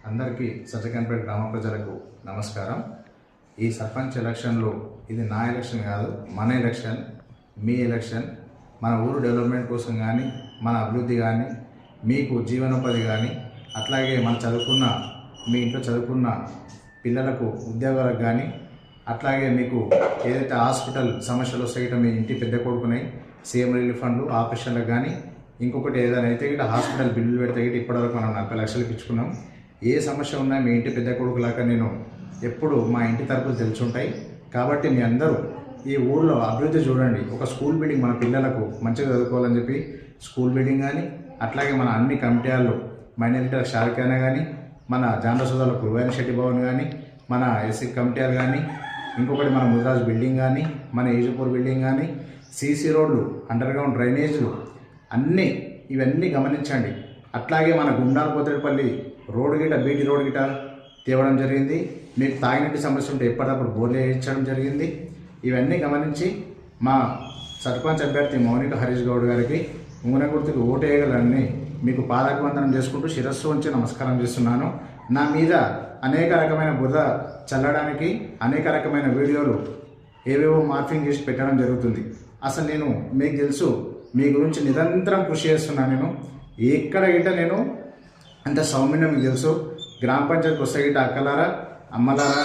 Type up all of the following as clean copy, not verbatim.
అందరికీ సజ్జకంపేట గ్రామ ప్రజలకు నమస్కారం. ఈ సర్పంచ్ ఎలక్షన్లో ఇది నా ఎలక్షన్ కాదు, మన ఎలక్షన్, మీ ఎలక్షన్. మన ఊరు డెవలప్మెంట్ కోసం కానీ, మన అభివృద్ధి కానీ, మీకు జీవనోపాధి కానీ, అట్లాగే మీ ఇంట్లో చదువుకున్న పిల్లలకు ఉద్యోగాలకు కానీ, అట్లాగే మీకు ఏదైతే హాస్పిటల్ సమస్యలు వస్తాయో మీ ఇంటి పెద్ద కొడుకున్నాయి సీఎం రిలీఫ్ ఫండ్లు ఆపరేషన్లకు కానీ, ఇంకొకటి ఏదైనా అయితే గిట్ట హాస్పిటల్ బిల్లులు పెడితే గిట్ట ఇప్పటివరకు మనం 40 లక్షలు ఇచ్చుకున్నాం. ఏ సమస్య ఉన్నా మీ ఇంటి పెద్ద కొడుకులాగా నేను ఎప్పుడు మా ఇంటి తరపులు తెలుసుంటాయి. కాబట్టి మీ అందరూ ఈ ఊళ్ళో అభివృద్ధి చూడండి. ఒక స్కూల్ బిల్డింగ్ మన పిల్లలకు మంచిగా చదువుకోవాలని చెప్పి స్కూల్ బిల్డింగ్ కానీ, అట్లాగే మన అన్ని కమిటీల్లో మైనారిటీ షార్ఖానా కానీ, మన జాండ్ర సోదరులకు కురువైన శెట్టి భవన్ కానీ, మన ఎస్సీ కమిటీలు కానీ, ఇంకొకటి మన ముదిరాజ్ బిల్డింగ్ కానీ, మన ఈజపూర్ బిల్డింగ్ కానీ, సీసీ రోడ్లు, అండర్ గ్రౌండ్ డ్రైనేజీలు ఇవన్నీ గమనించండి. అట్లాగే మన గుండాల పోతేపల్లి రోడ్ గిట బీటీ రోడ్ గిట తేవడం జరిగింది. మీకు తాగినట్టు సమస్య ఉంటే ఎప్పటికప్పుడు బోర్లు వేయించడం జరిగింది. ఇవన్నీ గమనించి మా సర్పంచ్ అభ్యర్థి మౌనిక హరీష్ గౌడ్ గారికి ఉంగరం గుర్తుకు ఓటేయగలని మీకు పాదాభివందనం చేసుకుంటూ శిరస్సు ఉంచి నమస్కారం చేస్తున్నాను. నా మీద అనేక రకమైన బురద చల్లడానికి అనేక రకమైన వీడియోలు ఏవేవో మార్ఫింగ్ చేసి పెట్టడం జరుగుతుంది. అసలు నేను మీకు తెలుసు, మీ గురించి నిరంతరం కృషి చేస్తున్నాను. నేను ఎక్కడ గిట్ట నేను అంత సౌమ్యం మీకు తెలుసు. గ్రామ పంచాయతీకి వస్తే గిట్ట అక్కలారా, అమ్మలారా,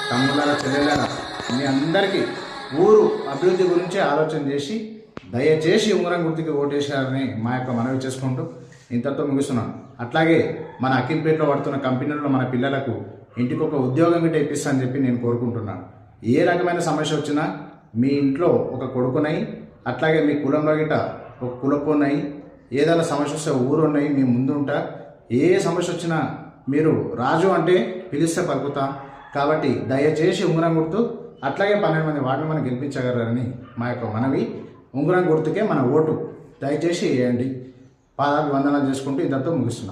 తమ్ములారా, చెల్లెలారా, మీ అందరికీ ఊరు అభివృద్ధి గురించి ఆలోచన చేసి దయచేసి ఉంగరం గుర్తుకి ఓటేశారని మా యొక్క మనవి చేసుకుంటూ ఇంతతో ముగిస్తున్నాను. అట్లాగే మన అఖిల్పేటలో పడుతున్న కంపెనీల్లో మన పిల్లలకు ఇంటికి ఒక ఉద్యోగం గిట్ట ఇప్పిస్తానని చెప్పి నేను కోరుకుంటున్నాను. ఏ రకమైన సమస్య వచ్చినా మీ ఇంట్లో ఒక కొడుకునై, అట్లాగే మీ కులంలో గిట్ట ఒక కులపోన్నాయి, ఏదైనా సమస్య వస్తే ఊరు ఉన్నాయి మీ ముందు ఉంటా. ఏ సమస్య వచ్చినా మీరు రాజు అంటే పిలిస్తే పలుకుతాం. కాబట్టి దయచేసి ఉంగరం గుర్తు, అట్లాగే 12 మంది వార్డులు మనం గెలిపించగలరని మా యొక్క మనవి. ఉంగరం గుర్తుకే మన ఓటు దయచేసి వేయండి. పాదాభివందనాలు చేసుకుంటూ ఇంతతో ముగిస్తున్నాను.